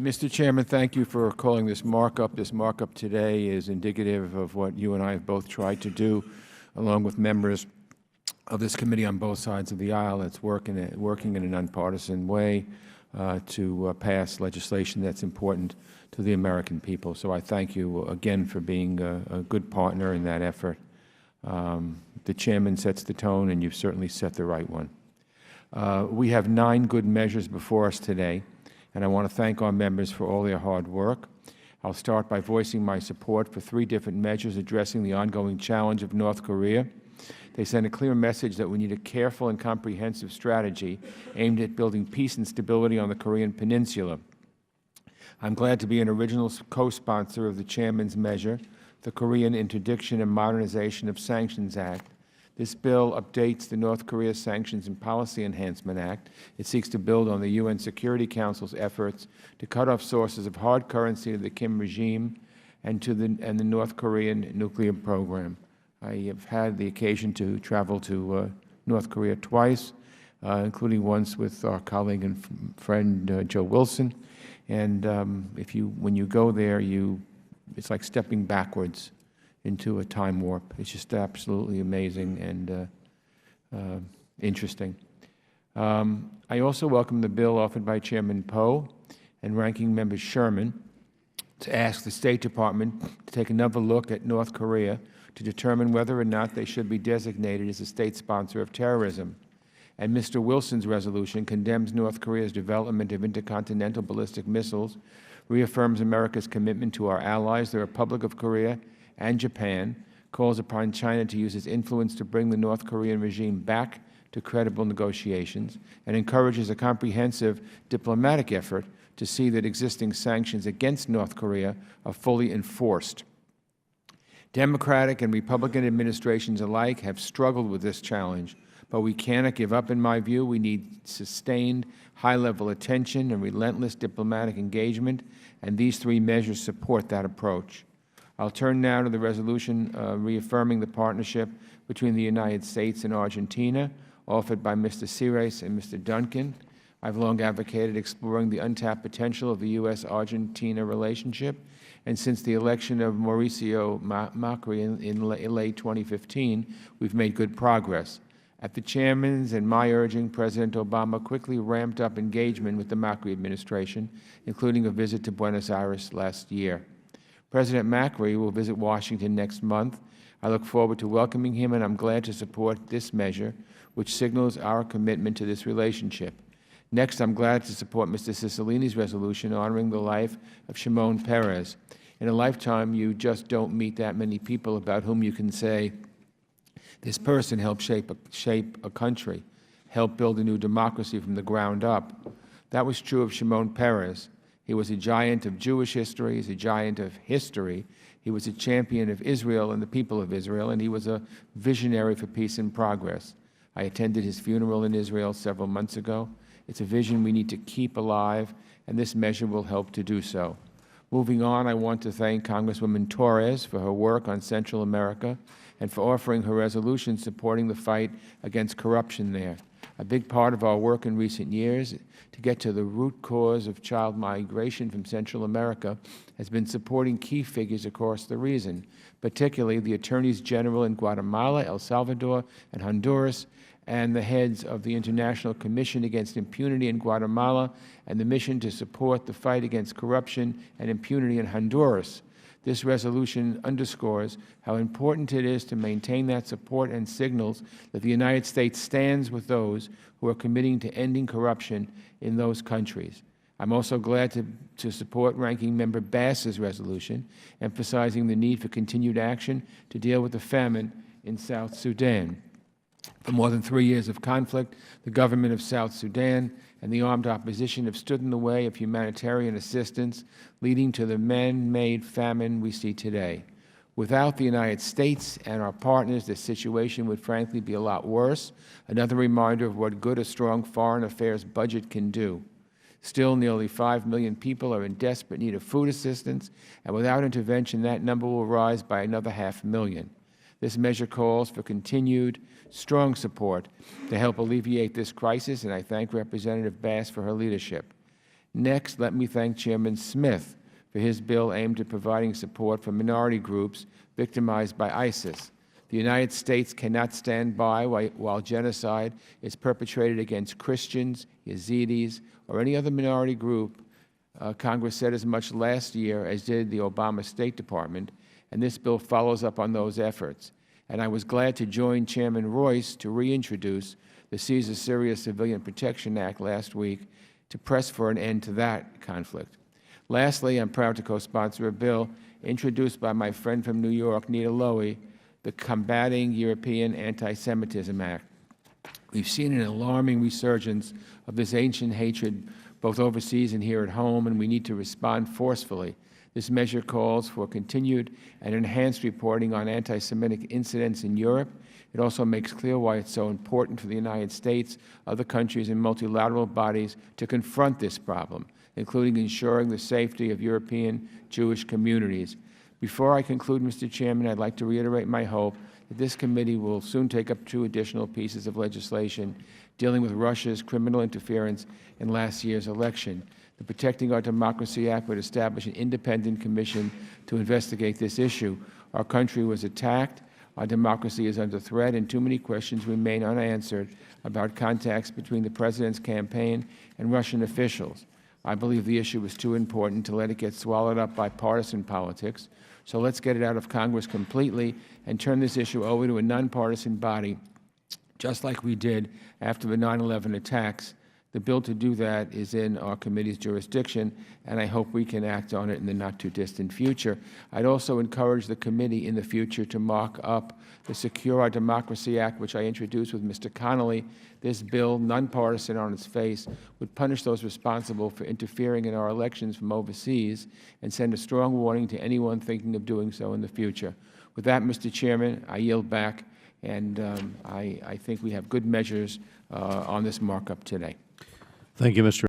Mr. Chairman, thank you for calling this markup. This markup today is indicative of what you and I have both tried to do, along with members of this committee on both sides of the aisle. It's working in a nonpartisan way to pass legislation that's important to the American people. So I thank you again for being a good partner in that effort. The Chairman sets the tone, and you've certainly set the right one. We have 9 good measures before us today, and I want to thank our members for all their hard work. I'll start by voicing my support for 3 different measures addressing the ongoing challenge of North Korea. They send a clear message that we need a careful and comprehensive strategy aimed at building peace and stability on the Korean Peninsula. I'm glad to be an original co-sponsor of the Chairman's measure, the Korean Interdiction and Modernization of Sanctions Act. This bill updates the North Korea Sanctions and Policy Enhancement Act. It seeks to build on the UN Security Council's efforts to cut off sources of hard currency to the Kim regime and the North Korean nuclear program. I have had the occasion to travel to North Korea twice, including once with our colleague and friend Joe Wilson. And when you go there, it's like stepping backwards into a time warp. It's just absolutely amazing and interesting. I also welcome the bill offered by Chairman Poe and Ranking Member Sherman to ask the State Department to take another look at North Korea to determine whether or not they should be designated as a state sponsor of terrorism. And Mr. Wilson's resolution condemns North Korea's development of intercontinental ballistic missiles, reaffirms America's commitment to our allies, the Republic of Korea and Japan, calls upon China to use its influence to bring the North Korean regime back to credible negotiations, and encourages a comprehensive diplomatic effort to see that existing sanctions against North Korea are fully enforced. Democratic and Republican administrations alike have struggled with this challenge, but we cannot give up, in my view. We need sustained high-level attention and relentless diplomatic engagement, and these 3 measures support that approach. I'll turn now to the resolution reaffirming the partnership between the United States and Argentina, offered by Mr. Cires and Mr. Duncan. I've long advocated exploring the untapped potential of the U.S.-Argentina relationship, and since the election of Mauricio Macri in late 2015, we've made good progress. At the Chairman's and my urging, President Obama quickly ramped up engagement with the Macri administration, including a visit to Buenos Aires last year. President Macri will visit Washington next month. I look forward to welcoming him, and I'm glad to support this measure, which signals our commitment to this relationship. Next, I'm glad to support Mr. Cicilline's resolution honoring the life of Shimon Peres. In a lifetime, you just don't meet that many people about whom you can say, this person helped shape a country, helped build a new democracy from the ground up. That was true of Shimon Peres. He was a giant of Jewish history. He's a giant of history. He was a champion of Israel and the people of Israel, and he was a visionary for peace and progress. I attended his funeral in Israel several months ago. It's a vision we need to keep alive, and this measure will help to do so. Moving on, I want to thank Congresswoman Torres for her work on Central America and for offering her resolution supporting the fight against corruption there. A big part of our work in recent years to get to the root cause of child migration from Central America has been supporting key figures across the region, particularly the Attorneys General in Guatemala, El Salvador, and Honduras, and the heads of the International Commission Against Impunity in Guatemala and the mission to support the fight against corruption and impunity in Honduras. This resolution underscores how important it is to maintain that support and signals that the United States stands with those who are committing to ending corruption in those countries. I'm also glad to support Ranking Member Bass's resolution, emphasizing the need for continued action to deal with the famine in South Sudan. For more than 3 years of conflict, the government of South Sudan and the armed opposition have stood in the way of humanitarian assistance, leading to the man-made famine we see today. Without the United States and our partners, the situation would frankly be a lot worse, another reminder of what good a strong foreign affairs budget can do. Still, nearly 5 million people are in desperate need of food assistance, and without intervention, that number will rise by another 500,000. This measure calls for continued, strong support to help alleviate this crisis, and I thank Representative Bass for her leadership. Next, let me thank Chairman Smith for his bill aimed at providing support for minority groups victimized by ISIS. The United States cannot stand by while genocide is perpetrated against Christians, Yazidis, or any other minority group. Congress said as much last year as did the Obama State Department, and this bill follows up on those efforts. And I was glad to join Chairman Royce to reintroduce the Caesar Syria Civilian Protection Act last week to press for an end to that conflict. Lastly, I'm proud to co-sponsor a bill introduced by my friend from New York, Nita Lowey, the Combating European Anti-Semitism Act. We've seen an alarming resurgence of this ancient hatred both overseas and here at home, and we need to respond forcefully. This measure calls for continued and enhanced reporting on anti-Semitic incidents in Europe. It also makes clear why it's so important for the United States, other countries, and multilateral bodies to confront this problem, including ensuring the safety of European Jewish communities. Before I conclude, Mr. Chairman, I'd like to reiterate my hope that this committee will soon take up 2 additional pieces of legislation dealing with Russia's criminal interference in last year's election. The Protecting Our Democracy Act would establish an independent commission to investigate this issue. Our country was attacked, our democracy is under threat, and too many questions remain unanswered about contacts between the President's campaign and Russian officials. I believe the issue is too important to let it get swallowed up by partisan politics. So let's get it out of Congress completely and turn this issue over to a nonpartisan body, just like we did after the 9/11 attacks. The bill to do that is in our committee's jurisdiction, and I hope we can act on it in the not-too-distant future. I'd also encourage the committee in the future to mark up the Secure Our Democracy Act, which I introduced with Mr. Connolly. This bill, nonpartisan on its face, would punish those responsible for interfering in our elections from overseas and send a strong warning to anyone thinking of doing so in the future. With that, Mr. Chairman, I yield back, and I think we have good measures on this markup today. Thank you, Mr.